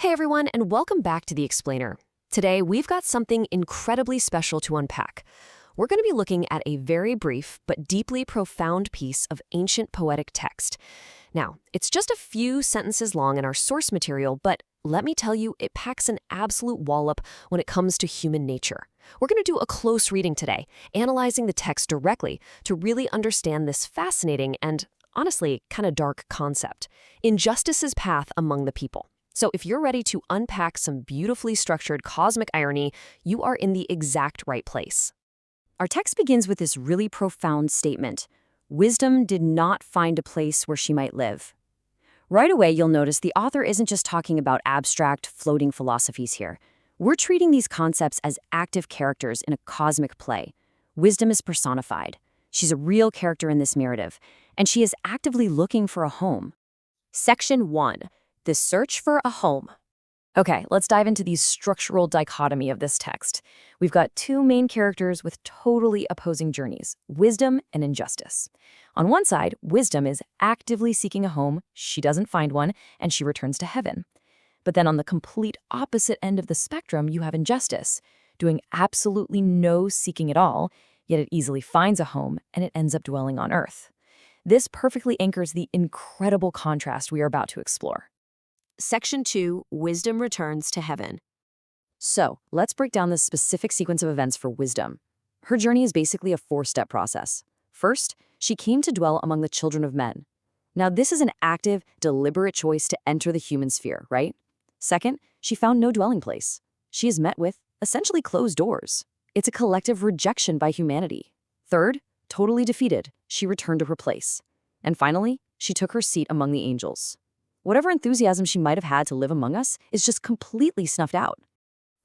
Hey everyone, and welcome back to The Explainer. Today, we've got something incredibly special to unpack. We're going to be looking at a very brief but deeply profound piece of ancient poetic text. Now, it's just a few sentences long in our source material, but let me tell you, it packs an absolute wallop when it comes to human nature. We're going to do a close reading today, analyzing the text directly to really understand this fascinating and, honestly, kind of dark concept: injustice's path among the people. So if you're ready to unpack some beautifully structured cosmic irony, you are in the exact right place. Our text begins with this really profound statement: wisdom did not find a place where she might live. Right away, you'll notice the author isn't just talking about abstract, floating philosophies here. We're treating these concepts as active characters in a cosmic play. Wisdom is personified. She's a real character in this narrative, and she is actively looking for a home. Section 1. The search for a home. Okay, let's dive into the structural dichotomy of this text. We've got two main characters with totally opposing journeys: wisdom and injustice. On one side, wisdom is actively seeking a home, she doesn't find one, and she returns to heaven. But then on the complete opposite end of the spectrum, you have injustice, doing absolutely no seeking at all, yet it easily finds a home and it ends up dwelling on Earth. This perfectly anchors the incredible contrast we are about to explore. Section 2, Wisdom returns to heaven. So, let's break down this specific sequence of events for wisdom. Her journey is basically a four-step process. First, she came to dwell among the children of men. Now, this is an active, deliberate choice to enter the human sphere, right? Second, she found no dwelling place. She is met with, essentially, closed doors. It's a collective rejection by humanity. Third, totally defeated, she returned to her place. And finally, she took her seat among the angels. Whatever enthusiasm she might have had to live among us is just completely snuffed out.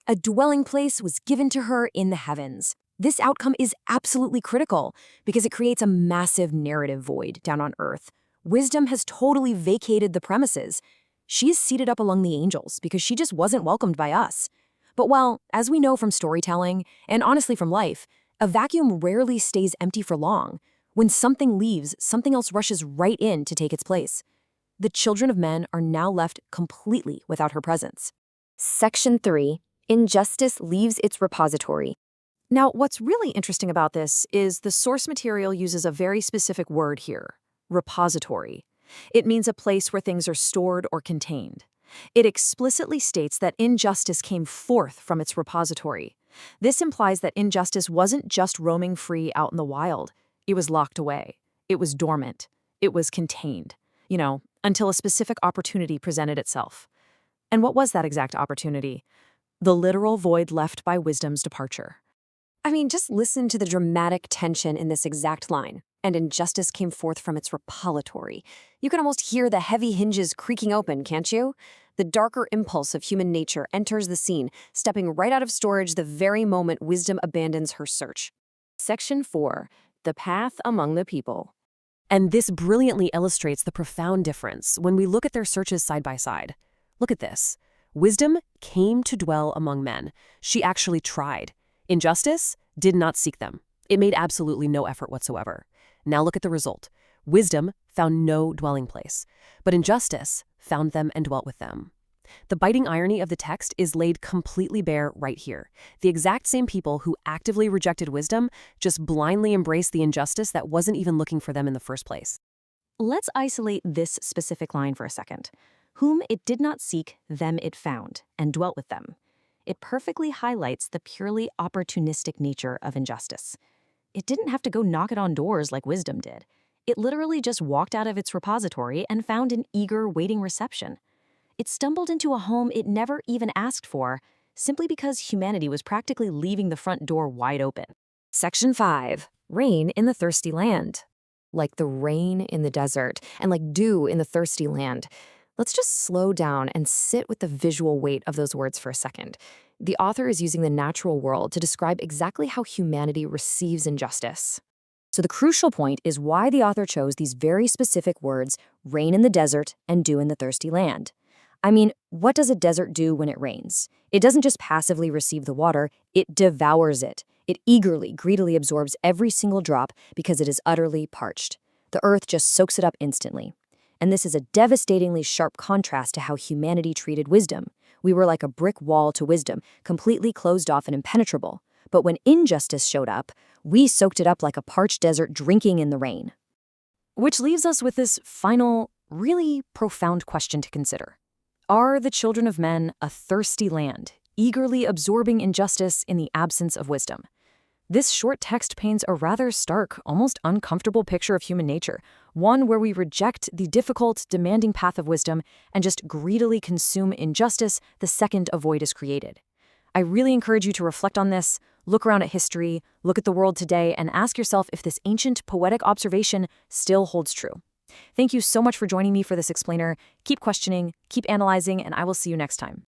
A dwelling place was given to her in the heavens. This outcome is absolutely critical because it creates a massive narrative void down on Earth. Wisdom has totally vacated the premises. She is seated up among the angels because she just wasn't welcomed by us. But while, as we know from storytelling, and honestly from life, a vacuum rarely stays empty for long. When something leaves, something else rushes right in to take its place. The children of men are now left completely without her presence. Section 3. Injustice leaves its repository. Now, what's really interesting about this is the source material uses a very specific word here: repository. It means a place where things are stored or contained. It explicitly states that injustice came forth from its repository. This implies that injustice wasn't just roaming free out in the wild. It was locked away. It was dormant. It was contained. Until a specific opportunity presented itself. And what was that exact opportunity? The literal void left by wisdom's departure. I mean, just listen to the dramatic tension in this exact line. And injustice came forth from its repository. You can almost hear the heavy hinges creaking open, can't you? The darker impulse of human nature enters the scene, stepping right out of storage the very moment wisdom abandons her search. Section 4. The path among the people. And this brilliantly illustrates the profound difference when we look at their searches side by side. Look at this. Wisdom came to dwell among men. She actually tried. Injustice did not seek them. It made absolutely no effort whatsoever. Now look at the result. Wisdom found no dwelling place, but injustice found them and dwelt with them. The biting irony of the text is laid completely bare right here. The exact same people who actively rejected wisdom just blindly embraced the injustice that wasn't even looking for them in the first place. Let's isolate this specific line for a second. Whom it did not seek, them it found, and dwelt with them. It perfectly highlights the purely opportunistic nature of injustice. It didn't have to go knock it on doors like wisdom did. It literally just walked out of its repository and found an eager, waiting reception. It stumbled into a home it never even asked for, simply because humanity was practically leaving the front door wide open. Section 5. Rain in the thirsty land. Like the rain in the desert, and like dew in the thirsty land. Let's just slow down and sit with the visual weight of those words for a second. The author is using the natural world to describe exactly how humanity receives injustice. So the crucial point is why the author chose these very specific words: rain in the desert and dew in the thirsty land. I mean, what does a desert do when it rains? It doesn't just passively receive the water, it devours it. It eagerly, greedily absorbs every single drop because it is utterly parched. The earth just soaks it up instantly. And this is a devastatingly sharp contrast to how humanity treated wisdom. We were like a brick wall to wisdom, completely closed off and impenetrable. But when injustice showed up, we soaked it up like a parched desert drinking in the rain. Which leaves us with this final, really profound question to consider. Are the children of men a thirsty land, eagerly absorbing injustice in the absence of wisdom? This short text paints a rather stark, almost uncomfortable picture of human nature, one where we reject the difficult, demanding path of wisdom and just greedily consume injustice the second a void is created. I really encourage you to reflect on this, look around at history, look at the world today, and ask yourself if this ancient poetic observation still holds true. Thank you so much for joining me for this explainer. Keep questioning, keep analyzing, and I will see you next time.